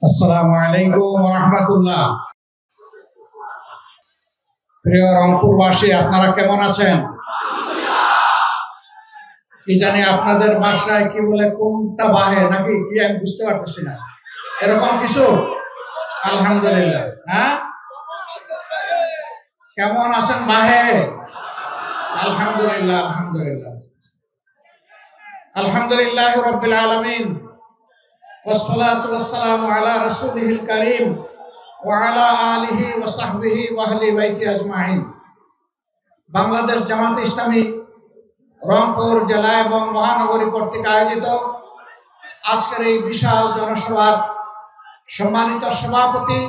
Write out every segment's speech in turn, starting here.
আসসালামু আলাইকুম ওয়া রাহমাতুল্লাহ। প্রিয় রংপুরবাসী, আপনারা কেমন আছেন? কি জানি আপনাদের ভাষায় কি বলে, কোনটা বাহে নাকি কি আমি বুঝতে পারতেছি না, এরকম কিছু। আলহামদুলিল্লাহ। হ্যাঁ, কেমন আছেন বাহে? আলহামদুলিল্লাহ আলহামদুলিল্লাহ আলহামদুলিল্লাহ রাব্বিল আলামিন ওয়াসসালাতু ওয়াসসালামু আলা রাসূলিহিল কারীম ওয়া আলা আলিহি ওয়া সাহবিহি ওয়া আহলি বাইতি আজমাইন। বাংলাদেশ জামাত ইসলামী রংপুর জেলা এবং মহানগরী কর্তৃক আয়োজিত আজকের এই বিশাল জনসভার সম্মানিত সভাপতি,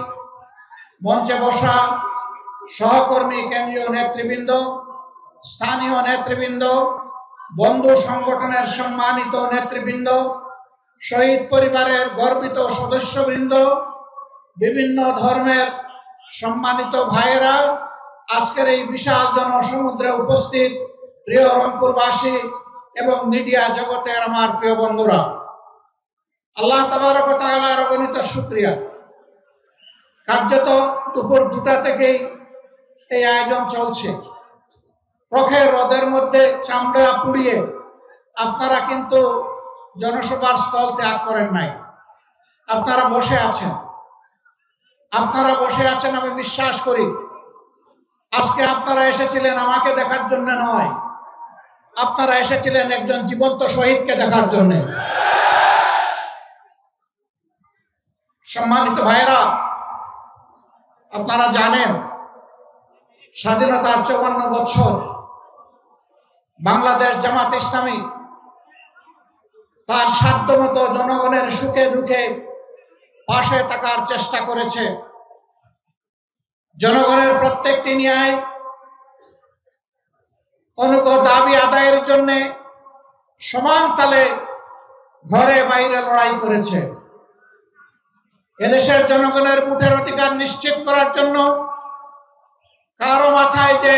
মঞ্চে বসা সহকর্মী, কেন্দ্রীয় নেতৃবৃন্দ, স্থানীয় নেতৃবৃন্দ, বন্ধু সংগঠনের সম্মানিত নেতৃবৃন্দ, শহীদ পরিবারের গর্বিত সদস্যবৃন্দ, বিভিন্ন ধর্মের সম্মানিত ভাইয়েরা, আজকের এই বিশাল জনসমুদ্রে উপস্থিত প্রিয় রংপুরবাসী এবং মিডিয়া জগতের আমার প্রিয় বন্ধুরা, আল্লাহ তাবারক ওয়া তাআলার অগণিত শুকরিয়া। কার্যত দুপুর 2টা থেকেই এই আয়োজন চলছে। প্রখর রোদের মধ্যে চামড়া পুড়িয়ে আপনারা কিন্তু জনসভার স্থল ত্যাগ করেন নাই, আপনারা বসে আছেন। আমি বিশ্বাস করি আজকে আপনারা এসেছিলেন আমাকে দেখার জন্য নয়, আপনারা এসেছিলেন একজন জীবন্ত শহীদকে দেখার জন্য। সম্মানিত ভাইরা, আপনারা জানেন স্বাধীনতার 54 বছর বাংলাদেশ জামাত ইসলামী তার সাধ্যমতো জনগণের সুখে দুঃখে পাশে থাকার চেষ্টা করেছে। জনগণের প্রত্যেকটি ন্যায় অনুক দাবি আদায়ের জন্য সমান তালে ঘরে বাইরে লড়াই করেছে। এদেশের জনগণের ভোটের অধিকার নিশ্চিত করার জন্য কারো মাথায় যে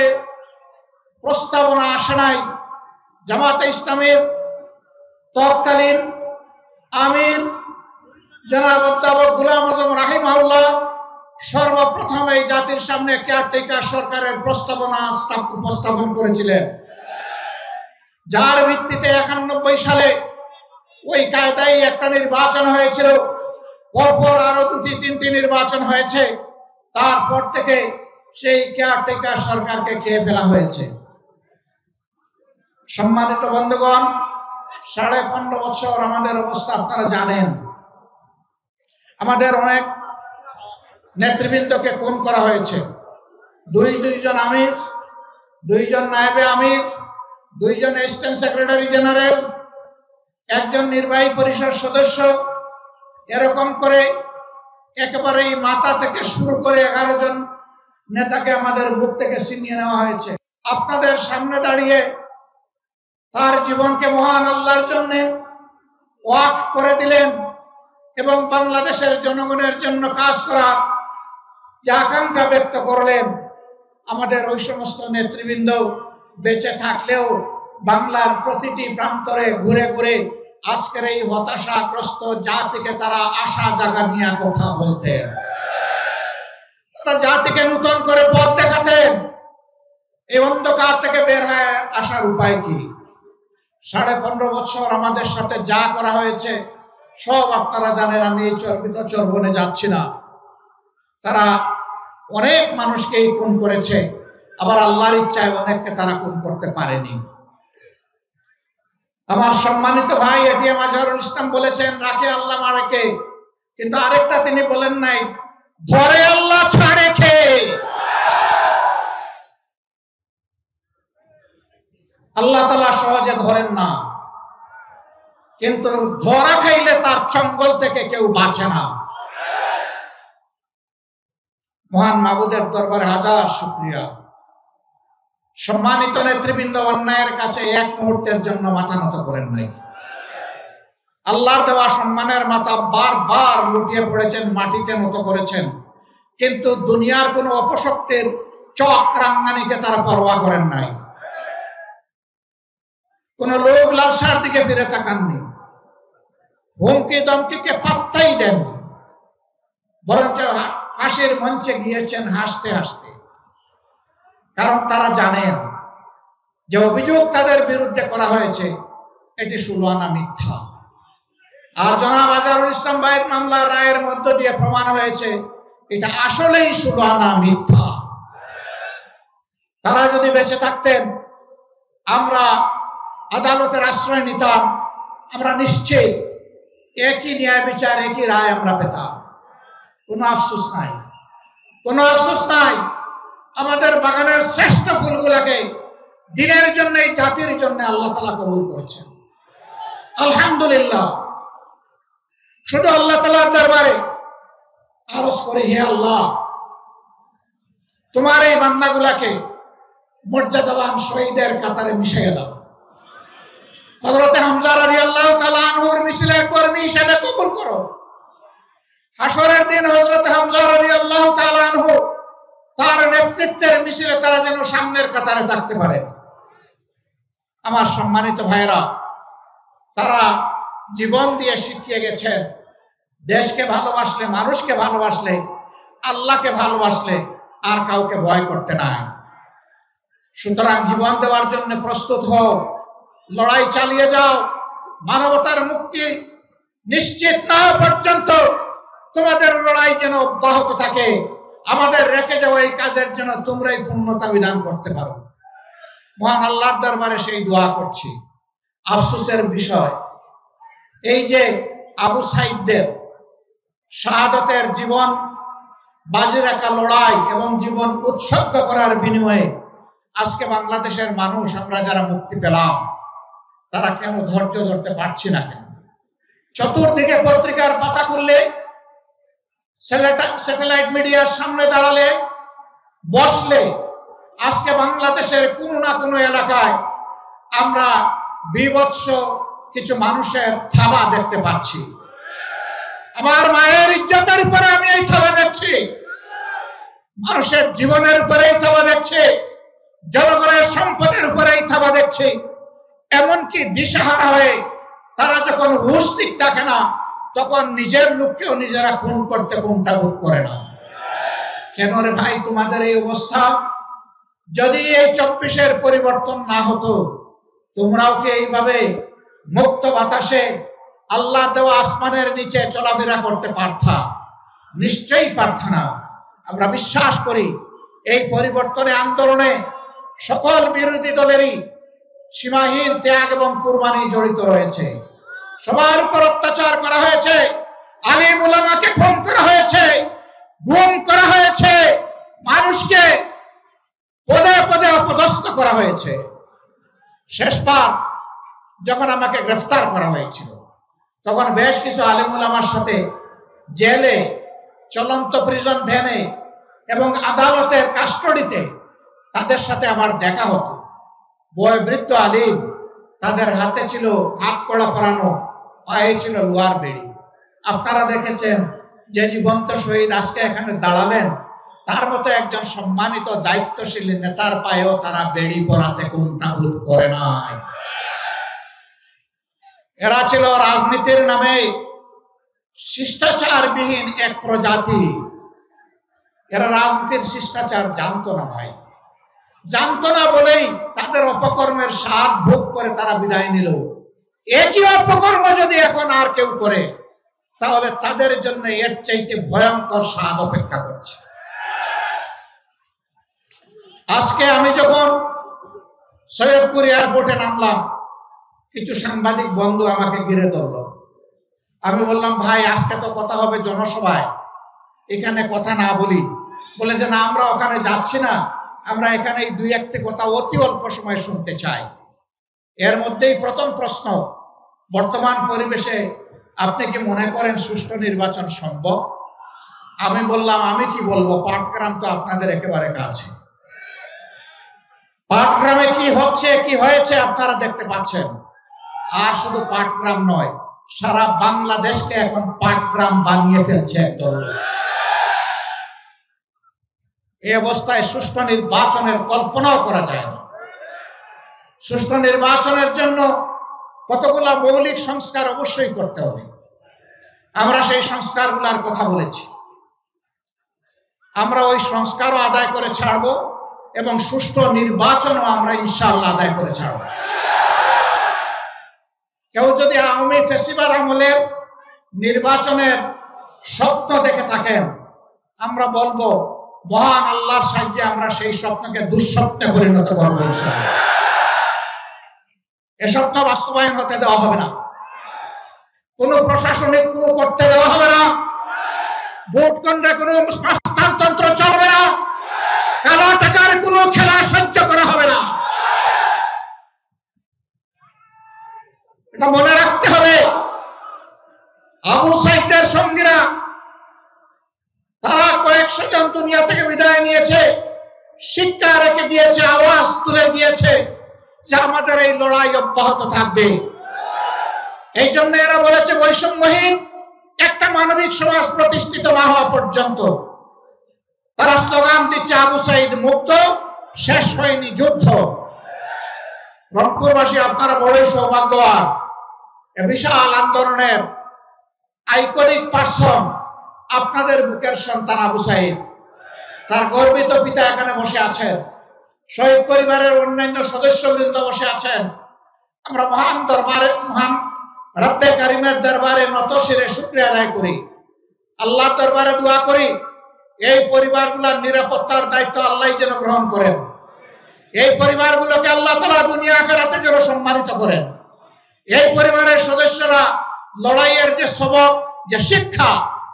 প্রস্তাবনা আসে নাই, জামাতে ইসলামের তৎকালীন আমির জনাব অধ্যাপক গোলাম আজম রাহিমাহুল্লাহ সর্বপ্রথম এই জাতির সামনে কেয়ারটেকার সরকারের প্রস্তাবনা উপস্থাপন করেছিলেন, যার ভিত্তিতে 91 সালে ওই কায়দায় একটা নির্বাচন হয়েছিল। পরপর আরো 2-3টি নির্বাচন হয়েছে। তারপর থেকে সেই কেয়ারটেকার সরকারকে খেয়ে ফেলা হয়েছে। সম্মানিত বন্ধুগণ, 15.5 বছর আমাদের অবস্থা আপনারা জানেন। আমাদের অনেক নেতৃবৃন্দকে খুন করা হয়েছে। দুইজন আমির, 2জন নায়েবে আমির, 2জন অ্যাসিস্ট্যান্ট সেক্রেটারি জেনারেল, 1জন নির্বাহী পরিষদ সদস্য, এরকম করে একেবারেই মাথা থেকে শুরু করে 11 জন নেতাকে আমাদের বুক থেকে ছিনিয়ে নেওয়া হয়েছে। আপনাদের সামনে দাঁড়িয়ে তার জীবনকে মহান আল্লাহর জন্য ওয়াকফ করে দিলেন এবং বাংলাদেশের জনগণের জন্য কাজ করার যে আকাঙ্ক্ষা ব্যক্ত করলেন। আমাদের ওই সমস্ত নেতৃবৃন্দ বেঁচে থাকলেও বাংলার প্রতিটি প্রান্তরে ঘুরে ঘুরে আজকের এই হতাশাগ্রস্ত জাতিকে তারা আশা জাগা নিয়ে কথা বলতেন, তারা জাতিকে নতুন করে পথ দেখাতেন। এই অন্ধকার থেকে বের হয়ে আসার উপায় কি? 15.5 বছর আমাদের সাথে যা করা হয়েছে সব আপনারা জানেন। আমি এই চর্বিত চর্বনে যাচ্ছি না। তারা অনেক মানুষকেই খুন করেছে, আবার আল্লাহর ইচ্ছায় অনেককে তারা খুন করতে পারেনি। আমার সম্মানিত ভাই এটিএম আজহারুল ইসলাম বলেছেন, রাখে আল্লাহ মারেকে, কিন্তু আরেকটা তিনি বলেন নাই, ধরে আল্লাহ ছাড়ে কে। আল্লাহ তাআলা সহজে ধরেন না, কিন্তু ধরা খাইলে তার চঙ্গল থেকে কেউ বাঁচে না। মহান মাবুদের দরবারে হাজার শুকরিয়া। সম্মানিত নেতৃবৃন্দ অন্যায়ের কাছে এক মুহূর্তের জন্য মাথা নত করেন নাই। আল্লাহর দেওয়া সম্মানের মাথা বারবার লুটিয়ে পড়েছেন, মাটিতে নত করেছেন, কিন্তু দুনিয়ার কোনো অপশক্তির চক্রাঙ্গানিকে তারা পরোয়া করেন নাই। কোন লোভ লালসার দিকে ফিরে তাকাননি, হুমকি দমকিকে পাত্তাই দেননি। বরঞ্চ ফাঁসির মঞ্চে গিয়েছেন হাসতে হাসতে। কারণ তারা জানেন যে অভিযোগ তাদের বিরুদ্ধে করা হয়েছে এটি 16 আনা মিথ্যা। আর জনাব আজহারুল ইসলাম ভাইয়ের মামলা রায়ের মধ্য দিয়ে প্রমাণ হয়েছে এটা আসলেই 16 আনা মিথ্যা। তারা যদি বেঁচে থাকতেন, আমরা আদালতের আশ্রয় নিতাম, আমরা নিশ্চয়ই একই ন্যায় বিচার, একই রায় আমরা পেতাম। কোনো আফসোস নাই, কোনো আফসোস নাই। আমাদের বাগানের শ্রেষ্ঠ ফুলগুলাকে দিনের জন্য, এই জাতির জন্য আল্লাহ তাআলা কবুল করেছেন, আলহামদুলিল্লাহ। শুধু আল্লাহ তাআলার দরবারে আরজ করি, হে আল্লাহ, তোমার এই বান্দাগুলাকে মর্যাদাবান শহীদের কাতারে মিশিয়ে দাও। হযরত হামজা রাদিয়াল্লাহু তাআলা আনহুর মিছিলের কর্মী হিসেবে কবুল করো। হাসরের দিন হযরত হামজা রাদিয়াল্লাহু তাআলা আনহু তার নেতৃত্বের মিছিলে তারা যেন সামনের কাতারে থাকতে পারে। আমার সম্মানিত ভাইরা, তারা জীবন দিয়ে শিখিয়ে গেছেন দেশকে ভালোবাসলে, মানুষকে ভালোবাসলে, আল্লাহকে ভালোবাসলে আর কাউকে ভয় করতে নাই। সুতরাং জীবন দেওয়ার জন্য প্রস্তুত হও, লড়াই চালিয়ে যাও। মানবতার মুক্তি নিশ্চিত না হওয়া পর্যন্ত তোমাদের লড়াই যেন অব্যাহত থাকে। আমাদের রেখে যাওয়া এই কাজের জন্য তোমরাই পূর্ণতা বিধান করতে পারো। মহান আল্লাহর দরবারে সেই দোয়া করছি। আফসোসের বিষয় এই যে আবু সাইদদের শাহাদাতের জীবন বাজি রাখা লড়াই এবং জীবন উৎসর্গ করার বিনিময়ে আজকে বাংলাদেশের মানুষ, আমরা যারা মুক্তি পেলাম, তারা কেন ধৈর্য ধরতে পারছি না কেন? চতুর্দিকে পত্রিকার পাতা খুললে, স্যাটেলাইট মিডিয়ার সামনে দাঁড়ালে, বসলে, আজকে বাংলাদেশের কোন না কোনো এলাকায় আমরা বিভৎস কিছু মানুষের থাবা দেখতে পাচ্ছি। আমার মায়ের ইজ্জতের উপরে আমি এই থাবা দেখছি, মানুষের জীবনের উপরে এই থাবা দেখছি, জনগণের সম্পদের উপরে এই থাবা দেখছি। এমনকি দিশাহারা হয়ে তারা যখন হুঁশ ঠিক থাকে না, তখন নিজের লোককেও নিজেরা খুন করতে কোনটা বোধ করে না। কেন রে ভাই তোমাদের এই অবস্থা? যদি এই 24-এর পরিবর্তন না হতো, তোমরাও কি এইভাবে মুক্ত বাতাসে আল্লাহর দেওয়া আসমানের নিচে চলাফেরা করতে পারতা? নিশ্চয়ই পারত না। আমরা বিশ্বাস করি এই পরিবর্তনে আন্দোলনে সকল বিরোধী দলেরই সীমাহীন ত্যাগ এবং কুরবানি জড়িত রয়েছে। সবার উপর অত্যাচার করা হয়েছে, আলিম উলামাকে খুন করা হয়েছে, গুম করা হয়েছে, মানুষকে পদে পদে অপদস্থ করা হয়েছে। শেষবার যখন আমাকে গ্রেফতার করা হয়েছিল, তখন বেশ কিছু আলিম উলামার সাথে জেলে, চলন্ত প্রিজন ভ্যানে এবং আদালতের কাস্টডিতে তাদের সাথে আমার দেখা হতো। বয়োবৃদ্ধ আলিম, তাদের হাতে ছিল হাত কড়া পরানো, পায়ে ছিল লোহার বেড়ি। আপনারা দেখেছেন যে জীবন্ত শহীদ আজকে এখানে দাঁড়ালেন, তার মতো একজন সম্মানিত দায়িত্বশীল নেতার পায়েও তারা বেড়ি পরাতে কোনটা বোধ করে নাই। এরা ছিল রাজনীতির নামে শিষ্টাচারবিহীন এক প্রজাতি। এরা রাজনীতির শিষ্টাচার জানতো না ভাই, জানতো না বলেই তাদের অপকর্মের স্বাদ ভোগ করে তারা বিদায় নিল। একই অপকর্ম যদি এখন আর কেউ করে, তাহলে তাদের জন্য এর চাইতে ভয়ঙ্কর স্বাদ অপেক্ষা করছে। আজকে আমি যখন সৈয়দপুর এয়ারপোর্টে নামলাম, কিছু সাংবাদিক বন্ধু আমাকে ঘিরে ধরলো। আমি বললাম, ভাই আজকে তো কথা হবে জনসভায়, এখানে কথা না বলি। বলে যে না, আমরা ওখানে যাচ্ছি না, আমরা এখানে এই 2-1টি কথা অতি অল্প সময় শুনতে চাই। এর মধ্যেই প্রথম প্রশ্ন, বর্তমান পরিবেশে আপনি কি মনে করেন সুষ্ঠু নির্বাচন সম্ভব? আমি বললাম, আমি কি বলবো, পাটগ্রাম তো আপনাদের একেবারে কাছে। পাটগ্রামে কি হচ্ছে, কি হয়েছে আপনারা দেখতে পাচ্ছেন। আর শুধু পাটগ্রাম নয়, সারা বাংলাদেশকে এখন পাটগ্রাম বানিয়ে ফেলছে একদল। এই অবস্থায় সুষ্ঠু নির্বাচনের কল্পনাও করা যায় না। সুষ্ঠু নির্বাচনের জন্য কতগুলো মৌলিক সংস্কার অবশ্যই করতে হবে। আমরা সেই সংস্কারগুলোর কথা বলেছি। আমরা ওই সংস্কারও আদায় করে ছাড়ব এবং সুষ্ঠু নির্বাচনও আমরা ইনশাআল্লাহ আদায় করে ছাড়ব। কেউ যদি আওয়ামী ফ্যাসিবাদ আমলের নির্বাচনের স্বপ্ন দেখে থাকেন, আমরা বলবো মহান আল্লাহর সাহায্যে আমরা সেই স্বপ্নকে দুঃস্বপ্নে পরিণত করবো ইনশাআল্লাহ। এ স্বপ্ন বাস্তবায়ন হতে দেওয়া হবে না, কোন প্রশাসনিক coup করতে দেওয়া হবে না, ভোট কেন্দ্রে কোনো হস্তান্তর চলবে না, কালো টাকার কোনো খেলা সহ্য করা হবে না। এটা মনে রাখতে হবে। আবু সাইদের সঙ্গীরা তারা কয়েকশো জন দুনিয়া থেকে বিদায় নিয়েছে, শিক্ষা রেখে দিয়েছে, আওয়াজ তুলে দিয়েছে যে আমাদের এই লড়াই অব্যাহত থাকবে। এই জন্য এরা বলেছে বৈষম্যহীন একটা মানবিক সমাজ প্রতিষ্ঠিত না হওয়া পর্যন্ত। তারা স্লোগান দিচ্ছে আবু সাইদ মুক্ত, শেষ হয়নি যুদ্ধ। রংপুরবাসী আপনারা বড়ই সৌভাগ্যবান, বিশাল আন্দোলনের আইকনিক পার্সন আপনাদের বুকের সন্তান আবু সাইদ। তার গর্বিত পিতা এখানে বসে আছেন, শহীদ পরিবারের অন্যান্য সদস্যবৃন্দ বসে আছেন। আমরা মহান দরবারে, মহান রব্বে কারিমের দরবারে নত শিরে শুকরিয়া আদায় করি, আল্লাহর দরবারে দোয়া করি এই পরিবারগুলোর নিরাপত্তার দায়িত্ব আল্লাহ যেন গ্রহণ করেন। এই পরিবারগুলোকে আল্লাহ তাআলা দুনিয়া আখিরাতে যেন সম্মানিত করেন। এই পরিবারের সদস্যরা লড়াইয়ের যে সবক, যে শিক্ষা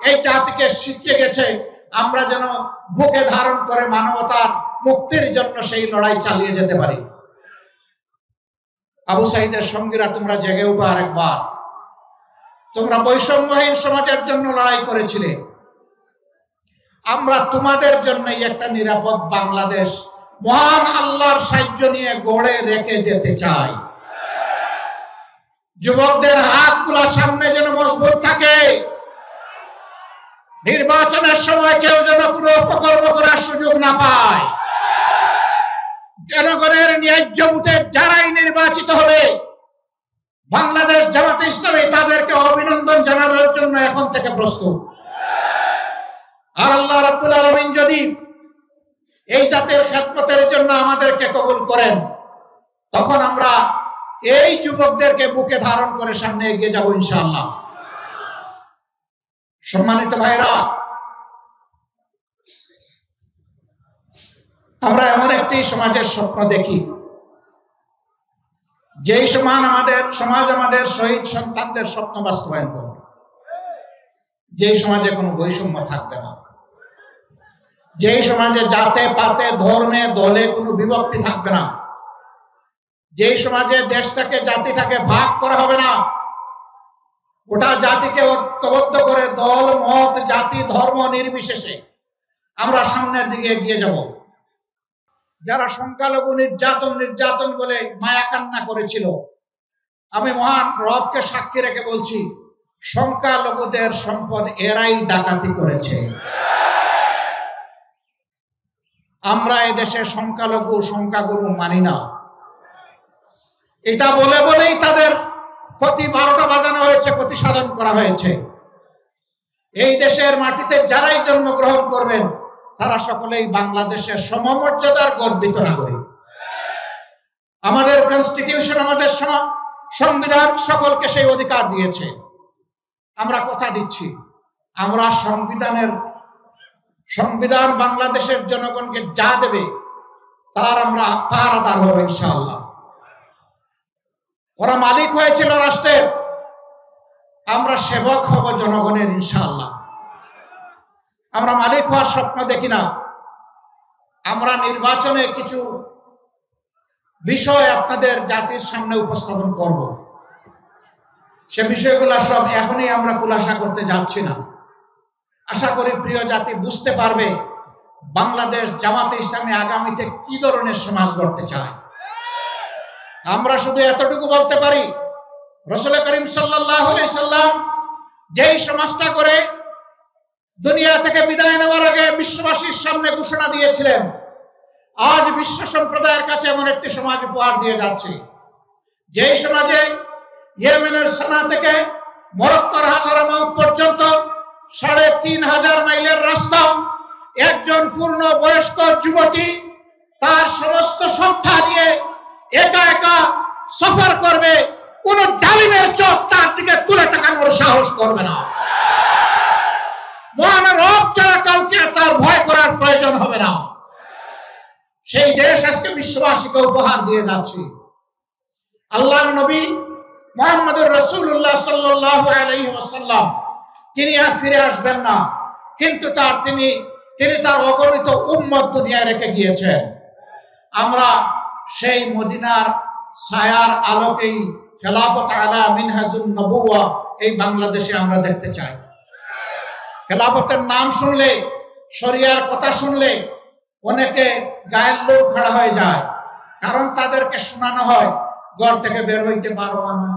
এই জাতিকে শিখিয়ে গেছে, আমরা যেন বুকে ধারণ করে মানবতার মুক্তির জন্য সেই লড়াই চালিয়ে যেতে পারি। আবু সাইদের সঙ্গীরা তোমরা জেগে উঠো আরেকবার। তোমরা বৈষম্যহীন সমাজের জন্য লড়াই করেছিলে, আমরা তোমাদের জন্যই একটা নিরাপদ বাংলাদেশ মহান আল্লাহর সাহায্য নিয়ে গড়ে রেখে যেতে চাই। যুবকদের হাতগুলা সামনে যেন মজবুত থাকে, নির্বাচনের সময় কেউ যেন কোনো অপকর্ম করার সুযোগ না পায়। জনগণের ন্যায্য ভোটে যারাই নির্বাচিত হবে, বাংলাদেশ জামাতে ইসলামী তাদেরকে অভিনন্দন জানানোর জন্য এখন থেকে প্রস্তুত। আর আল্লাহ রাব্বুল আলামিন যদি এই জাতির খেদমতের জন্য আমাদেরকে কবুল করেন, তখন আমরা এই যুবকদেরকে বুকে ধারণ করে সামনে এগিয়ে যাব ইনশাআল্লাহ। সম্মানিত ভাইরা, আমরা এমন একটি সমাজের স্বপ্ন দেখি যেই সমাজ আমাদের শহীদ সন্তানদের স্বপ্ন বাস্তবায়ন করবে, যেই সমাজে কোনো বৈষম্য থাকবে না, যেই সমাজে জাতে পাতে ধর্মে দলে কোনো বিভক্তি থাকবে না, যেই সমাজে দেশটাকে জাতিটাকে ভাগ করা হবে না, গোটা জাতিকে ঐক্যবদ্ধ করে দল মত জাতি ধর্ম নির্বিশেষে আমরা সামনের দিকে এগিয়ে যাব। যারা সংখ্যালঘু নির্যাতন বলে মায়া কান্না করেছিল, আমি মহান রবকে সাক্ষী রেখে বলছি, সংখ্যালঘুদের সম্পদ এরাই ডাকাতি করেছে। আমরা এদেশে সংখ্যাগুরু মানি না। এটা বলেই তাদের ক্ষতি 12টা বাজানো হয়েছে, ক্ষতি সাধন করা হয়েছে। এই দেশের মাটিতে যারাই জন্মগ্রহণ করবেন তারা সকলেই বাংলাদেশের সমমর্যাদার গর্বিত নাগরিক। আমাদের কনস্টিটিউশন, আমাদের সংবিধান সকলকে সেই অধিকার দিয়েছে। আমরা কথা দিচ্ছি, আমরা সংবিধান বাংলাদেশের জনগণকে যা দেবে তার আমরা পাহারাদার হব ইনশাআল্লাহ। ওরা মালিক হয়েছিল রাষ্ট্রের, আমরা সেবক হব জনগণের ইনশাআল্লাহ। আমরা মালিক হওয়ার স্বপ্ন দেখি না। আমরা নির্বাচনে কিছু বিষয় আপনাদের জাতির সামনে উপস্থাপন করব, সে বিষয়গুলো সব এখনই আমরা খুলাসা করতে যাচ্ছি না। আশা করি প্রিয় জাতি বুঝতে পারবে বাংলাদেশ জামাতে ইসলামী আগামীতে কি ধরনের সমাজ গড়তে চায়। আমরা শুধু এতটুকু বলতে পারি, রাসূল করিম সাল্লাল্লাহু আলাইহি সাল্লাম যেই সমাজটা করে দুনিয়া থেকে বিদায় নেওয়ার আগে বিশ্ববাসীর সামনে ঘোষণা দিয়েছিলেন, আজ বিশ্ব সম্প্রদায়ের কাছে এমন একটি সমাজ উপহার দিয়ে যাচ্ছে, যেই সমাজে ইয়েমেনের সানা থেকে মরক্কোর হাজারামাউত পর্যন্ত 3500 মাইলের রাস্তা একজন পূর্ণ বয়স্ক যুবতী তার সমস্ত সত্তা নিয়ে একা একা সফর করবে, কোন জালিমের চোখ তার দিকে তুলে তাকানোর সাহস করবে না। মহান রব ছাড়া কাউকে তার ভয় করার প্রয়োজন হবে না। সেই দেশ আজকে বিশ্ববাসীকে উপহার দিয়ে যাচ্ছে। আল্লাহর নবী মুহাম্মদুর রাসূলুল্লাহ সাল্লাল্লাহু আলাইহি ওয়াসাল্লাম তিনি আর ফিরে আসবেন না, কিন্তু তিনি তার অগণিত উম্মত দুনিয়ায় রেখে গিয়েছেন। আমরা সেই মদিনার ছায়ার আলোকেই খেলাফত আলা মিনহাজুন নবুওয়া এই বাংলাদেশে আমরা দেখতে চাই। খেলাফতের নাম শুনলে, শরিয়ার কথা শুনলে অনেকে গায়ের লোক খাড়া হয়ে যায়, কারণ তাদেরকে শোনানো হয় ঘর থেকে বের হইতে পারবা না,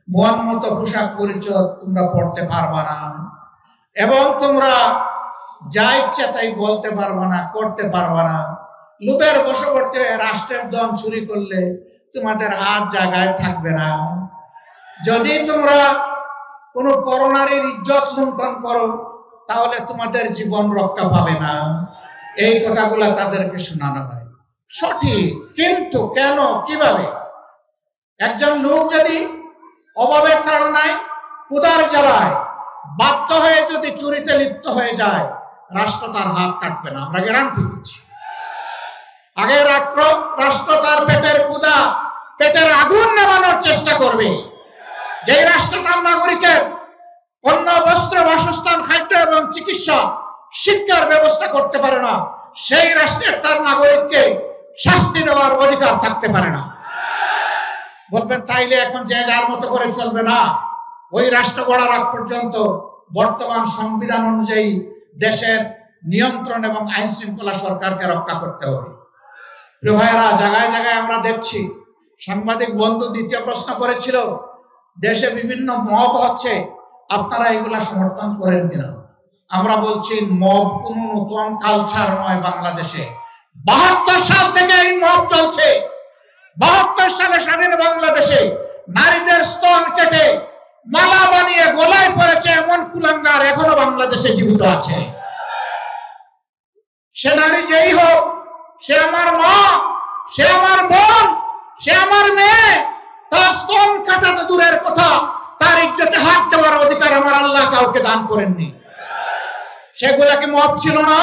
মন মতো পোশাক পরিচয় তোমরা পড়তে পারবা না, এবং তোমরা যা ইচ্ছা তাই বলতে পারবা না, করতে পারবা না। লোভের বশবর্তী রাষ্ট্রের ধন চুরি করলে তোমাদের হাত জায়গায় থাকবে না। যদি তোমরা কোনো পরনারীর ইজ্জত লুণ্ঠন করো তাহলে তোমাদের জীবন রক্ষা পাবে না। এই কথাগুলো তাদেরকে শোনানো হয়। সঠিক, কিন্তু কেন, কিভাবে? একজন লোক যদি অভাবের তাড়নায়, ক্ষুধার জ্বালায় বাধ্য হয়ে যদি চুরিতে লিপ্ত হয়ে যায়, রাষ্ট্র তার হাত কাটবে না, আমরা গ্যারান্টি দিচ্ছি। আগে রাষ্ট্র তার পেটের ক্ষুধা, পেটের আগুন নেভানোর চেষ্টা করবে। যে রাষ্ট্র তার নাগরিকের অন্ন, বস্ত্র, বাসস্থান, খাদ্য এবং চিকিৎসা, শিক্ষার ব্যবস্থা করতে পারে না, সেই রাষ্ট্রের তার নাগরিককে শাস্তি দেওয়ার অধিকার থাকতে পারে না। বলবেন তাইলে এখন যে যার মতো করে চলবে না। ওই রাষ্ট্র গড়ার আগ পর্যন্ত বর্তমান সংবিধান অনুযায়ী দেশের নিয়ন্ত্রণ এবং আইন শৃঙ্খলা সরকারকে রক্ষা করতে হবে। প্রিয় ভাইয়েরা, জায়গায় জায়গায় আমরা দেখছি, সাংবাদিক বন্ধু দ্বিতীয় প্রশ্ন করেছিল, দেশে বিভিন্ন মব হচ্ছে, আপনারা এগুলা সমর্থন করেন কিনা? আমরা বলছি মব কোন নতুন কালচার নয়। বাংলাদেশে 72 সাল থেকে এই মব চলছে। 72 সালে স্বাধীন বাংলাদেশে নারীদের স্তন কেটে মালা বানিয়ে গলায় পড়েছে এমন কুলাঙ্গার এখনো বাংলাদেশে জীবিত আছে। সে নারী যেই হোক, সে আমার মা, সে আমার বোন, সে আমার মেয়ে, তার স্তন কাটা তো দূরের কথা, তার ইজ্জতে হাত দেওয়ার অধিকার আমার আল্লাহ কাউকে দান করেননি। সেগুলা কি মব ছিল না?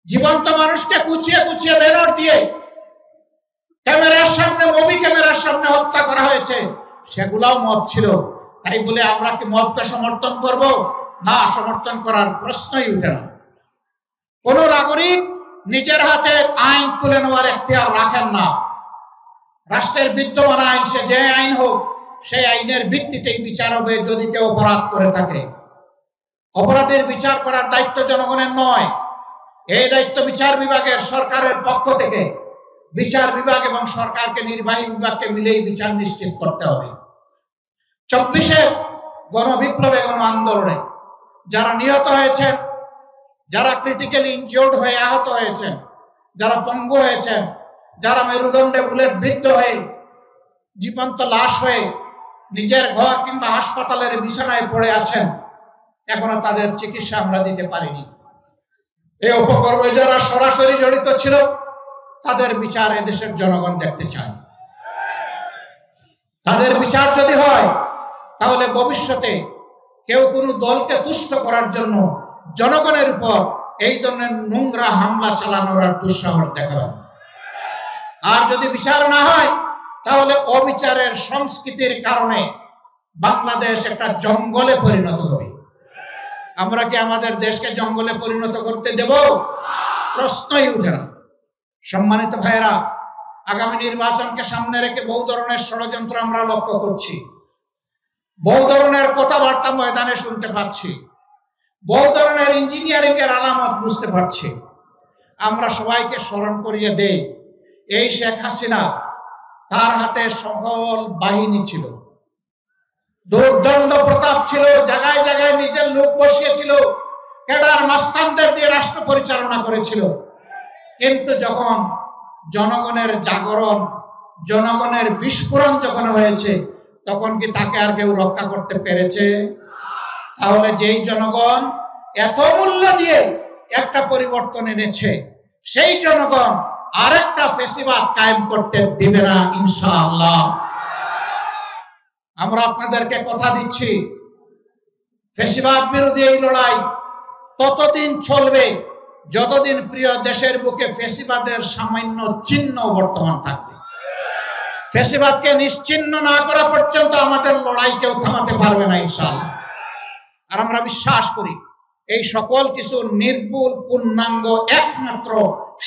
জীবন্ত মানুষকে কুচিয়ে কুচিয়ে ব্যানার দিয়ে ক্যামেরার সামনে, মুভি ক্যামেরার সামনে হত্যা করা হয়েছে, সেগুলাও মব ছিল। তাই বলে আমরা কি মবকে সমর্থন করব? না, সমর্থন করার প্রশ্নই উঠে না। কোন নাগরিক নিজের হাতে আইন তুলে নেওয়ার এখতিয়ার রাখেন না। রাষ্ট্রের বিদ্যমান আইন, সে যে আইন হোক, সেই আইনের ভিত্তিতেই বিচার হবে। যদি কেউ অপরাধ করে থাকে, অপরাধের বিচার করার দায়িত্ব জনগণের নয়। এই দায়িত্ব বিচার বিভাগের, সরকারের পক্ষ থেকে বিচার বিভাগ এবং সরকারকে, নির্বাহী বিভাগকে মিলেই বিচার নিশ্চিত করতে হবে। 24-এর গণবিপ্লবে, গণ আন্দোলনে যারা নিহত হয়েছেন, যারা ক্রিটিক্যালি ইনজিওর্ড হয়ে আহত হয়েছেন, যারা পঙ্গু হয়েছেন, যারা মেরুদণ্ডে বুলেট বিদ্ধ হয়ে জীবন্ত লাশ হয়ে নিজের ঘর কিংবা হাসপাতালের বিছানায় পড়ে আছেন, এখনো তাদের চিকিৎসা আমরা দিতে পারিনি। এই উপকর্মে যারা সরাসরি জড়িত ছিল, তাদের বিচার এদেশের জনগণ দেখতে চায়। তাদের বিচার যদি হয়, তাহলে ভবিষ্যতে কেউ কোনো দলকে তুষ্ট করার জন্য জনগণের উপর এই ধরনের নোংরা হামলা চালানোর আর দুঃসাহস দেখাবে না। আর যদি বিচার না হয়, তাহলে অবিচারের সংস্কৃতির কারণে বাংলাদেশ একটা জঙ্গলে পরিণত হবে। আমরা কি আমাদের দেশকে জঙ্গলে পরিণত করতে দেব? প্রশ্নই উঠে না। সম্মানিত ভাইয়েরা, আগামী নির্বাচনকে সামনে রেখে বহু ধরনের ষড়যন্ত্র আমরা লক্ষ্য করছি, বহু ধরনের কথাবার্তা ময়দানে শুনতে পাচ্ছি, বহু ধরনের ইঞ্জিনিয়ারিং এর আলামত বুঝতে পারছি। আমরা সবাইকে স্মরণ করিয়ে দেই, এই শেখ হাসিনা, তার হাতে সকল বাহিনী ছিল, দুর্দণ্ড প্রতাপ ছিল, জায়গায় জায়গায় নিজের লোক বসিয়েছিল, ক্যাডার মাস্তানদের দিয়ে রাষ্ট্র পরিচালনা করেছিল। কিন্তু যখন জনগণের জাগরণ, জনগণের বিস্ফোরণ যখন হয়েছে, তখন কি তাকে আর কেউ রক্ষা করতে পেরেছে? তাহলে যেই জনগণ এত মূল্য দিয়ে একটা পরিবর্তন এনেছে, সেই জনগণ আরেকটা ফেসিবাদ কায়েম করতে দিবে না ইনশাআল্লাহ। আমরা আপনাদেরকে কথা দিচ্ছি, ফেসিবাদ বিরোধী এই লড়াই ততদিন চলবে যতদিন প্রিয় দেশের বুকে ফেসিবাদের সামান্য চিহ্ন বর্তমান থাকবে। ফেসিবাদকে নিশ্চিহ্ন না করা পর্যন্ত আমাদের লড়াই কেউ থামাতে পারবে না ইনশাআল্লাহ। আর আমরা বিশ্বাস করি এই সকল কিছু নির্ভুল পূর্ণাঙ্গ একমাত্র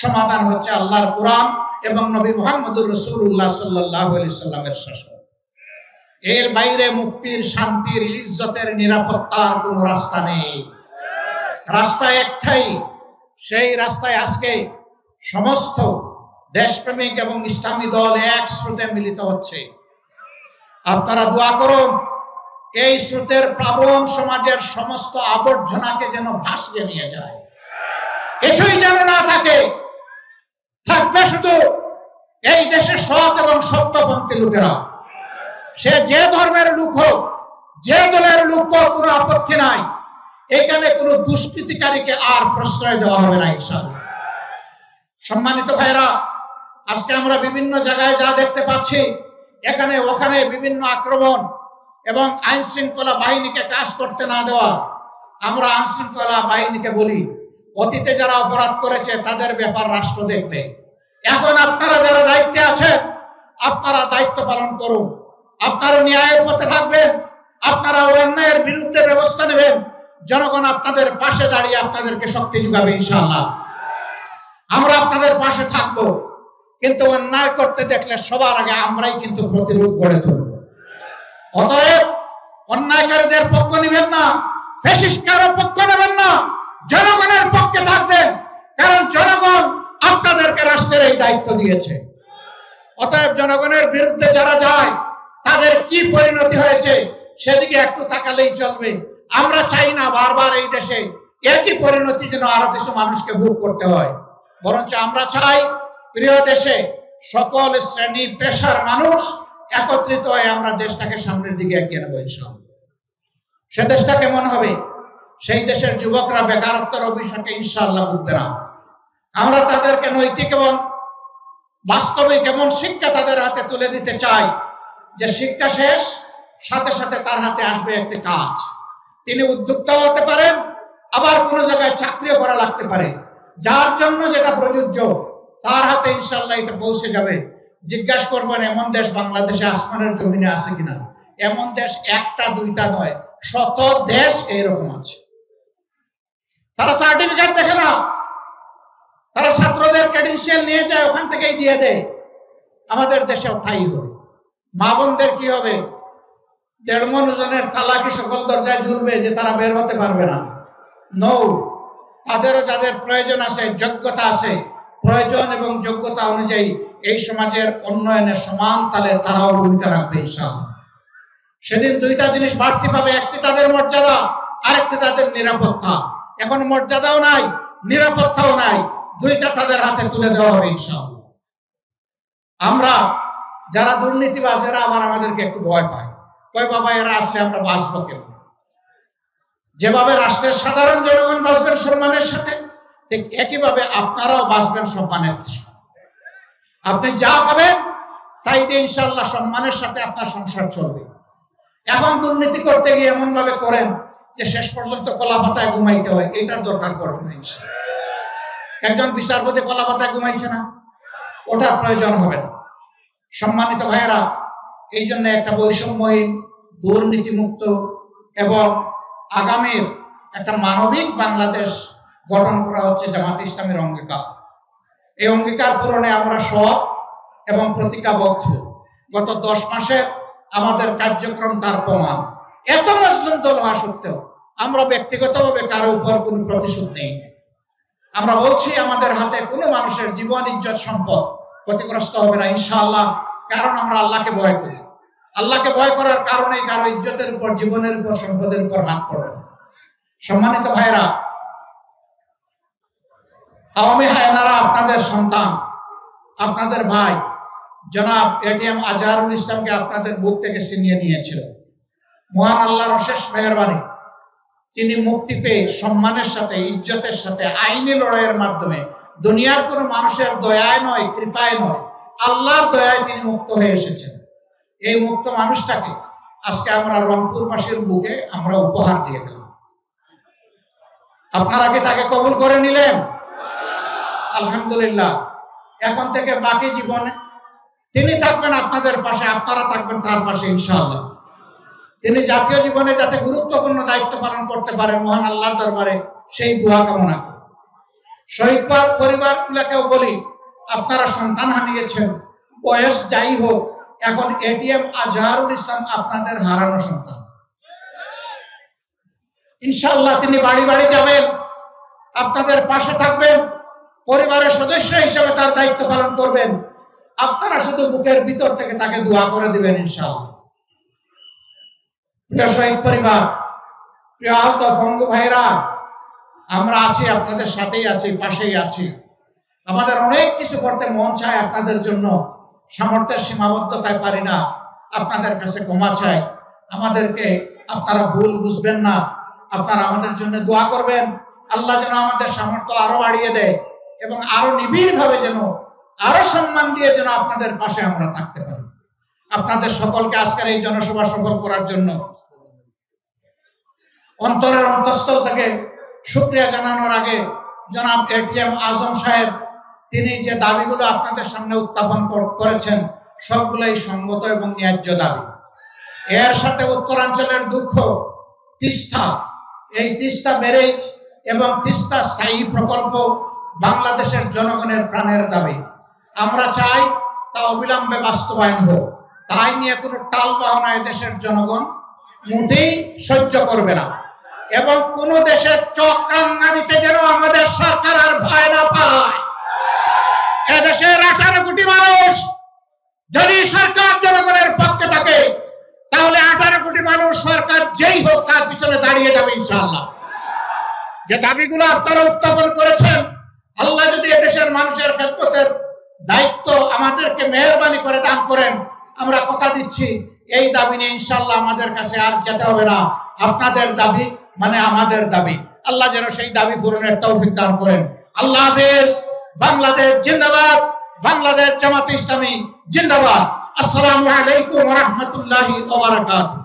সমাধান হচ্ছে আল্লাহর কোরআন এবং নবী মুহাম্মদুর রাসূলুল্লাহ সাল্লাল্লাহু আলাইহি সাল্লামের শাসন। এর বাইরে মুক্তির, শান্তির, ইজ্জতের, নিরাপত্তার কোনো রাস্তা নেই। রাস্তা একটাই, সেই রাস্তায় আজকে সমস্ত দেশপ্রেমিক এবং ইসলামী দল এক স্রোতে মিলিত হচ্ছে। আপনারা দোয়া করুন এই স্রোতের প্লাবন সমাজের সমস্ত আবর্জনাকে যেন ভাসিয়ে নিয়ে যায়, কিছুই যেন না থাকে। থাকবে শুধু এই দেশের সৎ এবং সত্যপন্থী লোকেরা। সে যে ধর্মের লোক হোক, যে দলের লোক হোক, কোনো আপত্তি নাই। এখানে কোনো দুষ্কৃতিকারীকে আর প্রশ্রয় দেওয়া হবে না ইনশাআল্লাহ। সম্মানিত ভাইরা, আজকে আমরা বিভিন্ন জায়গায় যা দেখতে পাচ্ছি, এখানে ওখানে বিভিন্ন আক্রমণ এবং আইন শৃঙ্খলা বাহিনীকে কাজ করতে না দেওয়া। আমরা আইন শৃঙ্খলা বাহিনীকে বলি, অতীতে যারা অপরাধ করেছে তাদের ব্যাপার রাষ্ট্র দেখবে। এখন আপনারা যারা দায়িত্বে আছেন, আপনারা দায়িত্ব পালন করুন। আপনারা ন্যায়ের পথে থাকবেন, আপনারা অন্যায়ের বিরুদ্ধে ব্যবস্থা নেবেন। জনগণ আপনাদের পাশে দাঁড়িয়ে আপনাদেরকে শক্তি যোগাবে ইনশাআল্লাহ। আমরা আপনাদের পাশে থাকবো, কিন্তু অন্যায় করতে দেখলে সবার আগে আমরাই কিন্তু প্রতিরোধ গড়ে তুলব। অতএব অন্যায়কারীদের পক্ষ নেবেন না, ফ্যাসিস্টদের পক্ষ নেবেন না, জনগণের পক্ষে থাকবেন, কারণ জনগণ আপনাদেরকে রাষ্ট্রের এই দায়িত্ব দিয়েছে। অতএব জনগণের বিরুদ্ধে যারা যায় তাদের কি পরিণতি হয়েছে সেদিকে একটু তাকালেই চলবে। আমরা চাই না বারবার এই দেশে একই পরিণতি যেন আরো কিছু মানুষকে ভোগ করতে হয়, বরঞ্চ আমরা চাই প্রিয় দেশে সকল শ্রেণী পেশার মানুষ একত্রিত হয়ে আমরা দেশটাকে সামনের দিকে এগিয়ে নেব ইনশাআল্লাহ। সে দেশটা কেমন হবে? সেই দেশের যুবকরা বেকারত্বের অভিশাপে ইনশাআল্লাহ ভুগবে না। আমরা তাদেরকে নৈতিক এবং বাস্তবিক এমন শিক্ষা তাদের হাতে তুলে দিতে চাই যে শিক্ষা শেষ সাথে সাথে তার হাতে আসবে একটি কাজ। তিনি উদ্যোক্তা হতে পারেন, আবার কোনো জায়গায় চাকরিও করা লাগতে পারে। যার জন্য যেটা প্রযোজ্য তার হাতে ইনশাআল্লাহ এটা পৌঁছে যাবে। জিজ্ঞাসা করবেন এমন দেশ বাংলাদেশে আসমানের জমিনে আছে কিনা? এমন দেশ একটা দুইটা নয়, শত দেশ এইরকম আছে। তারা সার্টিফিকেট দেখে না, তারা ছাত্রদের ক্রেডেনশিয়াল নিয়ে যায়, ওখান থেকেই দিয়ে দেয়। আমাদের দেশেও তাই হবে। মা বোনদের কি হবে? 1.5 মণ ওজনের থালা কি সকল দরজায় ঝুলবে যে তারা বের হতে পারবে না? নো, তাদেরও যাদের প্রয়োজন আছে, যোগ্যতা আছে, প্রয়োজন এবং যোগ্যতা অনুযায়ী এই সমাজের উন্নয়নে সমান তালে তারাও ভূমিকা রাখবে ইনশাআল্লাহ। সেদিন দুইটা জিনিস বাড়তি পাবে, একটি তাদের মর্যাদা, আরেকটি তাদের নিরাপত্তা। এখন মর্যাদাও নাই, নিরাপত্তাও নাই, দুইটা তাদের হাতে তুলে দেওয়া হবে ইনশাআল্লাহ। আমরা যারা দুর্নীতিবাজ এরা আবার আমাদেরকে একটু ভয় পায়, কয় বাবা এরা আসলে আমরা বাঁচবো কেমন? যেভাবে রাষ্ট্রের সাধারণ জনগণ বাঁচবেন সম্মানের সাথে, ঠিক একইভাবে আপনারাও বাঁচবেন সম্মানের সাথে। আপনি যা পাবেন তাই দিয়ে ইনশাআল্লাহ সম্মানের সাথে আপনার সংসার চলবে। এখন দুর্নীতি করতে গিয়ে এমন ভাবে করেন যে শেষ পর্যন্ত কলা পাতায় ঘুমাইতে হয়, এইটার দরকার পড়বে না ইনশাআল্লাহ। একজন বিচারপতি কলা পাতায় ঘুমাইছে না, ওটার প্রয়োজন হবে না। সম্মানিত ভাইয়েরা, এই জন্য একটা বৈষম্যহীন, দুর্নীতিমুক্ত এবং আগামীর একটা মানবিক বাংলাদেশ গঠন করা হচ্ছে জামাতে ইসলামের অঙ্গীকার। এই অঙ্গীকার পূরণে আমরা সৎ এবং প্রতিজ্ঞাবদ্ধ। গত 10 মাসের আমাদের কার্যক্রম তার প্রমাণ। এত মজলুম দল হওয়া সত্ত্বেও আমরা ব্যক্তিগতভাবে কারো উপর কোনো প্রতিশোধ নেই। আমরা বলছি আমাদের হাতে কোনো মানুষের জীবন, ইজ্জত, সম্পদ ক্ষতিগ্রস্ত হবে না ইনশাআল্লাহ, কারণ আমরা আল্লাহকে ভয় করি। আল্লাহকে ভয় করার কারণে কারো ইজ্জতের উপর, জীবনের উপর, সম্পদের উপর হাত পড়বে না। সম্মানিত ভাইরা, আওয়ামী হায়নারা আপনাদের সন্তান, আপনাদের ভাই জনাব এটিএম আজহারুল ইসলামকে আপনাদের বুক থেকে ছিনিয়ে নিয়েছিল। মহান আল্লাহর অশেষ মেহেরবানি, তিনি মুক্তি পেয়ে সম্মানের সাথে, ইজ্জতের সাথে, আইনি লড়াইয়ের মাধ্যমে, দুনিয়ার কোনো মানুষের দয়ায় নয়, কৃপায় নয়, আল্লাহর দয়ায় তিনি মুক্ত হয়ে এসেছেন। এই মুক্ত মানুষটাকে আজকে আমরা রংপুরবাসীর বুকে আমরা উপহার দিয়ে দিলাম। আপনারা কি তাকে কবুল করে নিলেন? আলহামদুলিল্লাহ। এখন থেকে বাকি জীবনে তিনি থাকবেন আপনাদের পাশে, আপনারা থাকবেন তার পাশে ইনশাআল্লাহ। তিনি জাতীয় জীবনে যাতে গুরুত্বপূর্ণ দায়িত্ব পালন করতে পারেন, মহান আল্লাহর দরবারে সেই দোয়া কামনা করি। শহীদ পরিবারগুলোকেও বলি, আপনারা সন্তান হারিয়েছেন, বয়স যাই হোক, এখন এটিএম আজহারুল ইসলাম আপনাদের হারানো সন্তান। ইনশাআল্লাহ তিনি বাড়ি বাড়ি যাবেন, আপনাদের পাশে থাকবেন, পরিবারের সদস্য হিসেবে তার দায়িত্ব পালন করবেন। আপনারা শুধু বুকের ভিতর থেকে তাকে দোয়া করে দিবেন ইনশাআল্লাহ। প্রিয় শহীদ পরিবার, প্রিয় আহত বঙ্গু ভাইরা, আমরা আছি, আপনাদের সাথেই আছি, পাশেই আছি। আমাদের অনেক কিছু করতে মন চায় আপনাদের জন্য, সামর্থ্যের সীমাবদ্ধতায় পারি না। আপনাদের কাছে ক্ষমা চাই, আমাদেরকে আপনারা ভুল বুঝবেন না। আপনারা আমাদের জন্য দোয়া করবেন, আল্লাহ যেন আমাদের সামর্থ্য আরো বাড়িয়ে দেয় এবং আরো নিবিড় ভাবে যেন, আরো সম্মান দিয়ে যেন আপনাদের পাশে আমরা থাকতে পারি। আপনাদের সকলকে আজকের এই জনসভা সফল করার জন্য অন্তরের অন্তঃস্থল থেকে শুকরিয়া জানানোর আগে জনাব এটিএম আজম সাহেব, তিনি যে দাবিগুলো আপনাদের সামনে উত্থাপন করেছেন সবগুলাই সঙ্গত এবং ন্যায্য দাবি। এর সাথে উত্তরাঞ্চলের দুঃখ, তিস্তা, এই তিস্তা ব্যারেজ এবং তিস্তা স্থায়ী প্রকল্প বাংলাদেশের জনগণের প্রাণের দাবি। আমরা চাই তা অবিলম্বে বাস্তবায়ন হোক। তাই নিয়ে কোনো টাল বাহানা দেশের জনগণ মোটেই সহ্য করবে না এবং কোন দেশের চক্রান্তিতে যেন আমাদের সরকার আর ভয় না পায়। এদেশের 18 কোটি মানুষ যদি সরকার জনগণের পক্ষে থাকে, তাহলে 18 কোটি মানুষ সরকার যেই হোক তার পিছনে দাঁড়িয়ে যাবে ইনশাআল্লাহ। যে দাবিগুলো আপনারা উত্থাপন করেছেন, আল্লাহ যদি এদেশের মানুষের খেদমতের দায়িত্ব আমাদেরকে মেহেরবানি করে দান করেন, আমরা কথা দিচ্ছি এই দাবি নিয়ে ইনশাআল্লাহ আমাদের কাছে আর যেতে হবে না। আপনাদের দাবি মানে আমাদের দাবি। আল্লাহ যেন সেই দাবি পূরণের তৌফিক দান করেন। আল্লাহ হাফেজ। বাংলাদেশ জিন্দাবাদ। বাংলাদেশ জামাত ইসলামী জিন্দাবাদ। আসসালামু আলাইকুম ওয়া রাহমাতুল্লাহি ওয়া বারাকাতুহু।